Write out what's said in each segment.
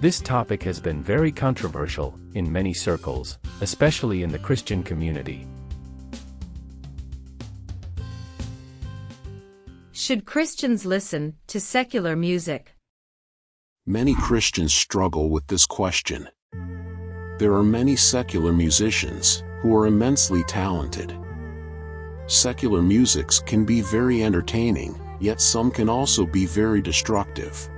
This topic has been very controversial in many circles, especially in the Christian community. Should Christians listen to secular music? Many Christians struggle with this question. There are many secular musicians who are immensely talented. Secular musics can be very entertaining, yet some can also be very destructive.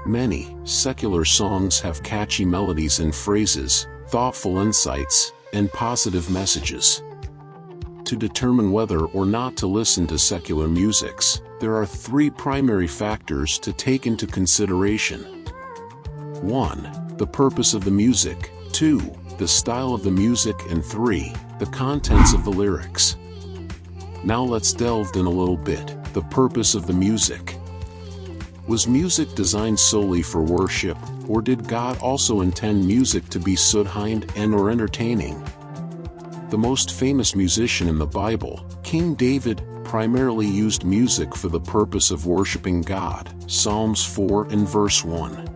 Many secular songs have catchy melodies and phrases, thoughtful insights, and positive messages. To determine whether or not to listen to secular musics, there are three primary factors to take into consideration. 1. The purpose of the music. 2. The style of the music. And 3. The contents of the lyrics. Now let's delve in a little bit. The purpose of the music. Was music designed solely for worship, or did God also intend music to be soothing and/or entertaining? The most famous musician in the Bible, King David, primarily used music for the purpose of worshiping God, Psalms 4 and verse 1.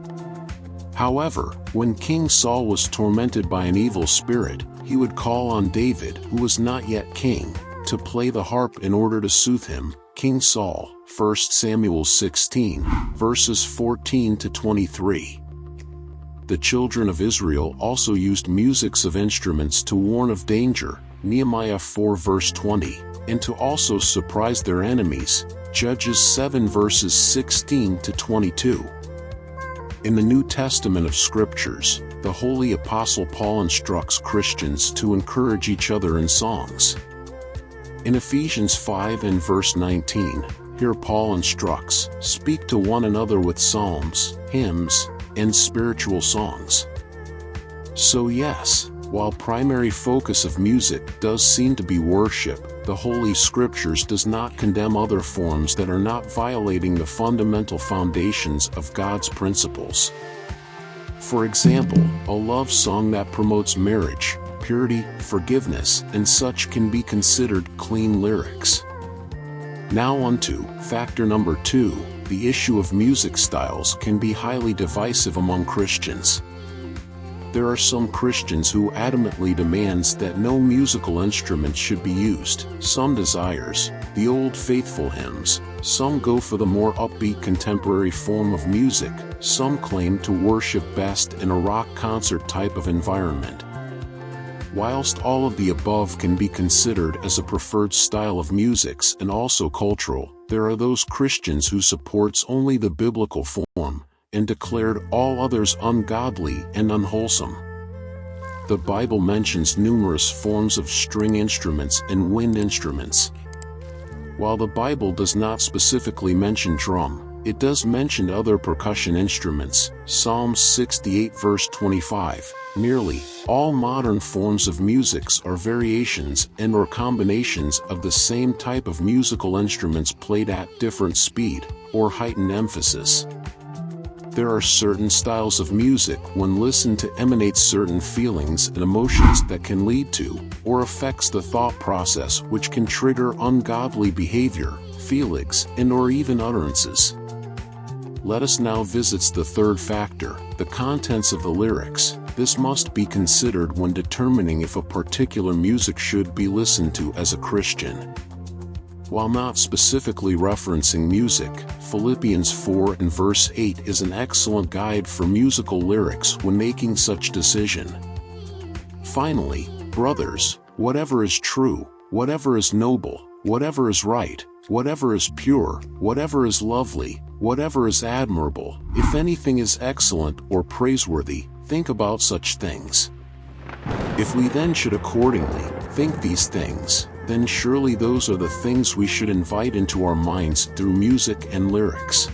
However, when King Saul was tormented by an evil spirit, he would call on David, who was not yet king, to play the harp in order to soothe him. King Saul, 1 Samuel 16, verses 14 to 23. The children of Israel also used musics of instruments to warn of danger, Nehemiah 4 verse 20, and to also surprise their enemies, Judges 7 verses 16 to 22. In the New Testament of Scriptures, the Holy Apostle Paul instructs Christians to encourage each other in songs. In Ephesians 5 and verse 19, here Paul instructs, "Speak to one another with psalms, hymns, and spiritual songs." So yes, while primary focus of music does seem to be worship, the Holy Scriptures does not condemn other forms that are not violating the fundamental foundations of God's principles. For example, a love song that promotes marriage, purity, forgiveness, and such can be considered clean lyrics. Now on to factor number 2. The issue of music styles can be highly divisive among Christians. There are some Christians who adamantly demands that no musical instruments should be used. Some desires the old faithful hymns. Some go for the more upbeat contemporary form of music. Some claim to worship best in a rock concert type of environment. Whilst all of the above can be considered as a preferred style of musics and also cultural, there are those Christians who supports only the biblical form, and declared all others ungodly and unwholesome. The Bible mentions numerous forms of string instruments and wind instruments. While the Bible does not specifically mention drum, it does mention other percussion instruments. Psalm 68 verse 25. Nearly all modern forms of musics are variations and/or combinations of the same type of musical instruments played at different speed or heightened emphasis. There are certain styles of music when listened to emanate certain feelings and emotions that can lead to or affects the thought process, which can trigger ungodly behavior, feelings, and/or even utterances. Let us now visit the third factor, the contents of the lyrics. This must be considered when determining if a particular music should be listened to as a Christian. While not specifically referencing music, Philippians 4 and verse 8 is an excellent guide for musical lyrics when making such decision. Finally, brothers, whatever is true, whatever is noble, whatever is right, whatever is pure, whatever is lovely, whatever is admirable, if anything is excellent or praiseworthy, think about such things. If we then should accordingly think these things, then surely those are the things we should invite into our minds through music and lyrics.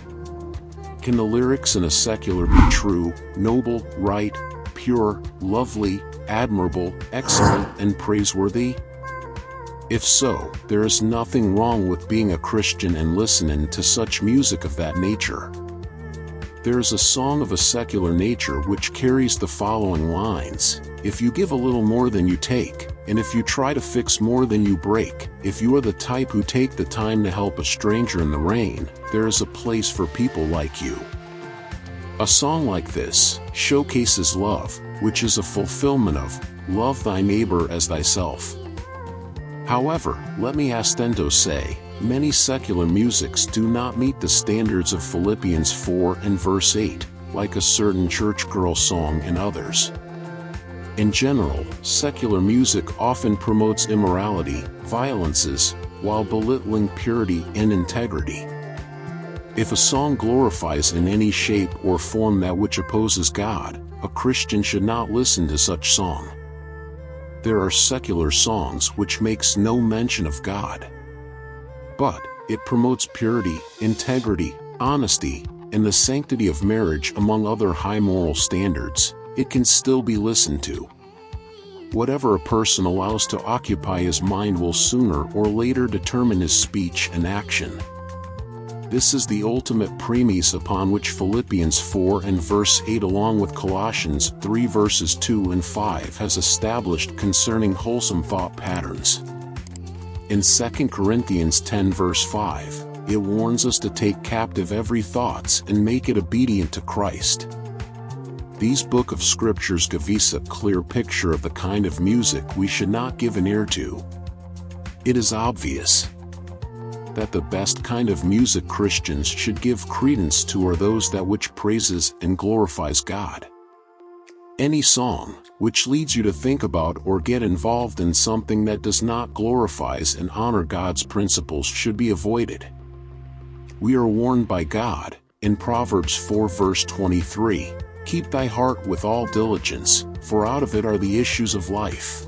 Can the lyrics in a secular be true, noble, right, pure, lovely, admirable, excellent, and praiseworthy? If so, there is nothing wrong with being a Christian and listening to such music of that nature. There is a song of a secular nature which carries the following lines: "If you give a little more than you take, and if you try to fix more than you break, if you are the type who take the time to help a stranger in the rain, there is a place for people like you." A song like this showcases love, which is a fulfillment of love thy neighbor as thyself. However, let me astento say, many secular musics do not meet the standards of Philippians 4 and verse 8, like a certain churchgirl song and others. In general, secular music often promotes immorality, violences, while belittling purity and integrity. If a song glorifies in any shape or form that which opposes God, a Christian should not listen to such song. There are secular songs which makes no mention of God, but it promotes purity, integrity, honesty, and the sanctity of marriage among other high moral standards. It can still be listened to. Whatever a person allows to occupy his mind will sooner or later determine his speech and action. This is the ultimate premise upon which Philippians 4 and verse 8 along with Colossians 3 verses 2 and 5 has established concerning wholesome thought patterns. In 2 Corinthians 10 verse 5, it warns us to take captive every thought and make it obedient to Christ. These book of scriptures give us a clear picture of the kind of music we should not give an ear to. It is obvious that the best kind of music Christians should give credence to are those that which praises and glorifies God. Any song which leads you to think about or get involved in something that does not glorify and honor God's principles should be avoided. We are warned by God, in Proverbs 4 verse 23, "Keep thy heart with all diligence, for out of it are the issues of life."